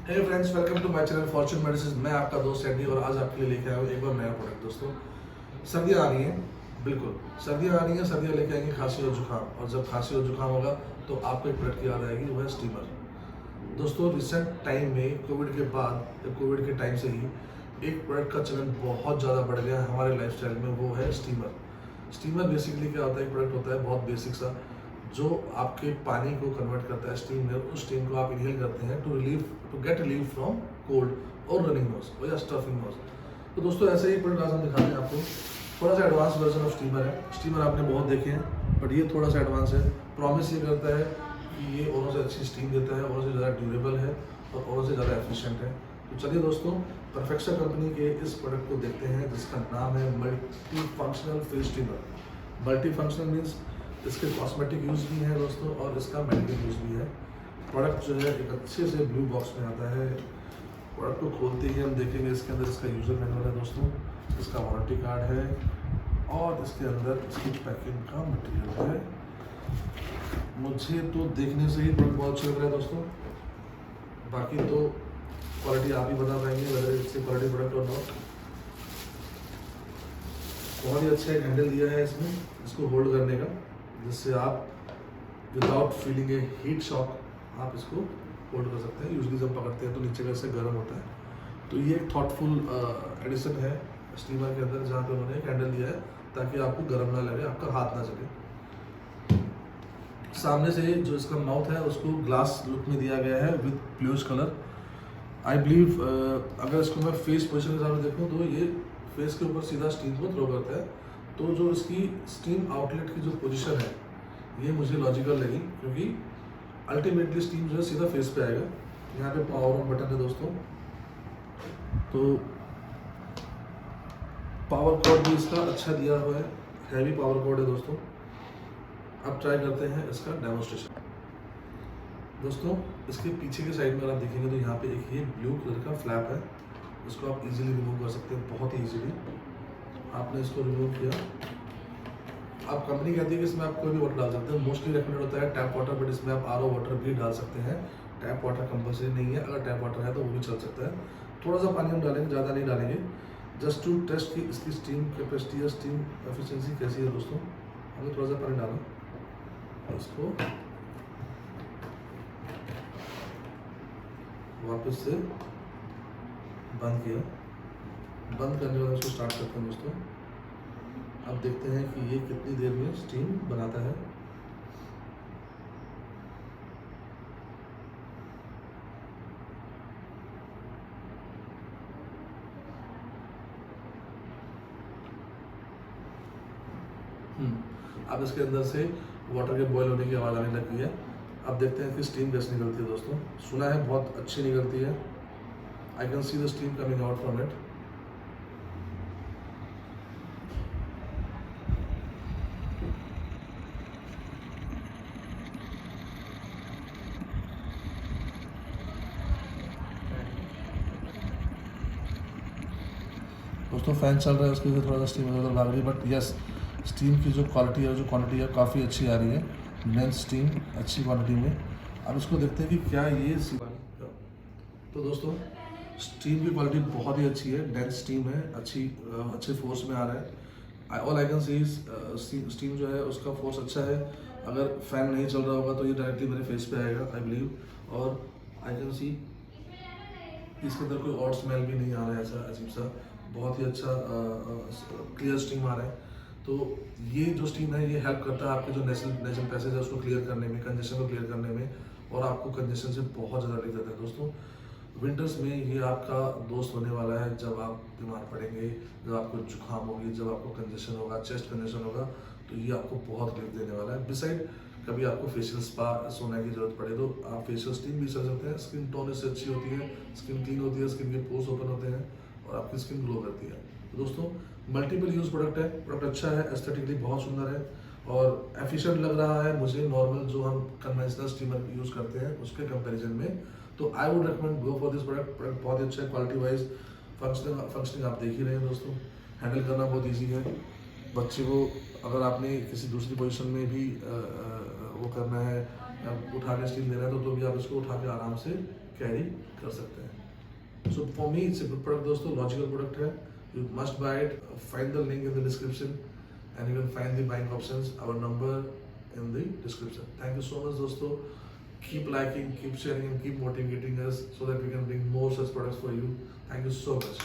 Hey friends, welcome to my channel fortune medicine. मैं आपका दोस्त एडी और आज आपके लिए लेके आया हूँ एक बार नया प्रोडक्ट। दोस्तों, सर्दियाँ आ रही हैं, बिल्कुल सर्दियाँ आ रही हैं। सर्दियाँ लेके आएंगी खांसी और जुकाम, और जब खांसी और जुकाम होगा तो आपको एक प्रोडक्ट की याद आएगी, वो है स्टीमर। दोस्तों, रिसेंट टाइम में कोविड के बाद या कोविड के टाइम से ही एक प्रोडक्ट का चलन बहुत ज़्यादा बढ़ गया है हमारे लाइफस्टाइल में, वो है स्टीमर। स्टीमर बेसिकली क्या होता है? एक प्रोडक्ट होता है बहुत बेसिक सा, जो आपके पानी को कन्वर्ट करता है स्टीम में। उस स्टीम को आप इनहेल करते हैं to get relief from cold और रनिंग नोज और या स्टफिंग नोज। तो दोस्तों, ऐसे ही प्रोडक्ट आज हम दिखाते हैं आपको। थोड़ा सा एडवांस वर्जन ऑफ स्टीमर है। स्टीमर आपने बहुत देखे हैं, बट ये थोड़ा सा एडवांस है। प्रॉमिस ये करता है कि ये औरों से अच्छी स्टीम देता है, औरों से ज़्यादा ड्यूरेबल है और औरों से ज़्यादा एफिशिएंट है। तो चलिए दोस्तों, परफेक्शन कंपनी के इस प्रोडक्ट को देखते हैं, जिसका नाम है multi functional face steamer. Multi functional means इसके कॉस्मेटिक यूज़ भी है दोस्तों, और इसका मेडिकल यूज़ भी है। प्रोडक्ट जो है एक अच्छे से ब्लू बॉक्स में आता है। प्रोडक्ट को खोलते ही हम देखेंगे इसके अंदर इसका यूज़र मैनुअल है दोस्तों, इसका वारंटी कार्ड है, और इसके अंदर इसकी पैकिंग का मटेरियल है। मुझे तो देखने से ही प्रोडक्ट बहुत अच्छा लग रहा है दोस्तों। बाकी तो क्वालिटी आप ही बता पाएंगे, वेदर इट्स क्वालिटी प्रोडक्ट और नॉट। बहुत ही अच्छा एक हैंडल दिया है इसमें, इसको होल्ड करने का, जिससे आप विदाउट फीलिंग ए हीट शॉक आप इसको होल्ड कर सकते हैं। यूजली जब पकड़ते हैं तो नीचे का इससे गर्म होता है। तो ये एक थॉटफुल एडिशन है स्टीमर के अंदर, जहाँ पे उन्होंने एक हैंडल दिया है ताकि आपको गर्म ना लगे, आपका हाथ ना जले। सामने से जो इसका माउथ है उसको ग्लास लुक में दिया गया है with bluish colour. I believe अगर इसको मैं फेस पोजिशन के हिसाब से देखूँ तो ये फेस के ऊपर सीधा स्टीम को थ्रो करता है। तो जो इसकी स्टीम आउटलेट की जो पोजीशन है, ये मुझे लॉजिकल लगी, क्योंकि अल्टीमेटली स्टीम जो है सीधा फेस पे आएगा। यहाँ पे पावर ऑन बटन है दोस्तों, तो पावर कॉर्ड भी इसका अच्छा दिया हुआ है, हैवी पावर कॉर्ड है दोस्तों। अब ट्राई करते हैं इसका डेमोस्ट्रेशन। दोस्तों, इसके पीछे के साइड में अगर आप देखेंगे तो यहाँ पे एक ये ब्लू कलर का फ्लैप है, इसको आप इजीली रिमूव कर सकते हैं, बहुत ही इजीली। आपने इसको रिमूव किया। आप कंपनी कहती है कि इसमें आप कोई भी वाटर डाल सकते हैं। मोस्टली रेकमेंड होता है टैप वाटर, बट इसमें आप आरओ वाटर भी डाल सकते हैं। टैप वाटर कंपल्सरी नहीं है, अगर टैप वाटर है तो वो भी चल सकता है। थोड़ा सा पानी हम डालेंगे, ज़्यादा नहीं डालेंगे, जस्ट टू टेस्ट की इसकी स्टीम कैपेसिटी या स्टीम एफिशिएंसी कैसी है दोस्तों। हमने थोड़ा सा पानी डाला, इसको वापस से बंद किया। बंद करने के बाद उसको स्टार्ट करते हैं दोस्तों। अब देखते हैं कि ये कितनी देर में स्टीम बनाता है। अब इसके अंदर से वाटर के बॉयल होने की आवाज़ आने लगी है। अब देखते हैं कि स्टीम कैसे निकलती है दोस्तों। सुना है बहुत अच्छी निकलती है। I can see the steam coming out from it. दोस्तों, फैन चल रहा है, उसकी वजह से थोड़ा सा स्टीम इधर भाग रही है, बट यस, स्टीम की जो क्वालिटी है, जो क्वांटिटी है, काफ़ी अच्छी आ रही है। मेन स्टीम अच्छी क्वांटिटी में। अब इसको देखते हैं कि क्या ये तो दोस्तों, स्टीम की क्वालिटी बहुत ही अच्छी है, डेंस स्टीम है, अच्छे फोर्स में आ रहा है। All I can see steam जो है उसका फोर्स अच्छा है। अगर फैन नहीं चल रहा होगा तो ये डायरेक्टली मेरे फेस पे आएगा, आई बिलीव। और आई कैन सी इसके अंदर कोई और स्मेल भी नहीं आ रहा है ऐसा अजीब सा। बहुत ही अच्छा क्लियर स्टीम आ रहा है। तो ये जो स्टीम है ये हेल्प करता है आपके जो नेजल पैसेज है उसको क्लियर करने में, कंजेशन को क्लियर करने में, और आपको कंजेशन से बहुत ज़्यादा रिलीफ देता है दोस्तों। विंटर्स में ये आपका दोस्त होने वाला है। जब आप बीमार पड़ेंगे, जब आपको जुकाम होगी, जब आपको कंजेशन होगा, चेस्ट कंजेशन होगा, तो ये आपको बहुत रिलीफ देने वाला है। बिसाइड कभी आपको फेशियल स्पा सोने की जरूरत पड़े तो आप फेशियल स्टीम भी कर सकते हैं। स्किन टोन इससे अच्छी होती है, स्किन क्लीन होती है, स्किन के पोर्स ओपन होते हैं और आपकी स्किन ग्लो करती है। तो दोस्तों, मल्टीपल यूज़ प्रोडक्ट है, प्रोडक्ट अच्छा है, एस्थेटिकली बहुत सुंदर है और एफिशिएंट लग रहा है मुझे नॉर्मल जो हम कन्वेंशनल स्टीमर यूज़ करते हैं उसके कंपैरिजन में। तो I would recommend go for this product. Product बहुत ही अच्छा है, क्वालिटी वाइज। फंक्शनिंग आप देख ही रहे हैं दोस्तों, हैंडल करना बहुत ईजी है। बच्चे को अगर आपने किसी दूसरी पोजीशन में भी वो करना है, अब उठा के स्टील दे रहा है तो भी आप इसको उठा के आराम से कैरी कर सकते हैं। So for me it's a good product दोस्तों, लॉजिकल प्रोडक्ट है, you must buy it. Find the link in the description and you can find the buying options, our number in the description. Thank you so much दोस्तों, keep liking, keep sharing and keep motivating us so that we can bring more such products for you. Thank you so much.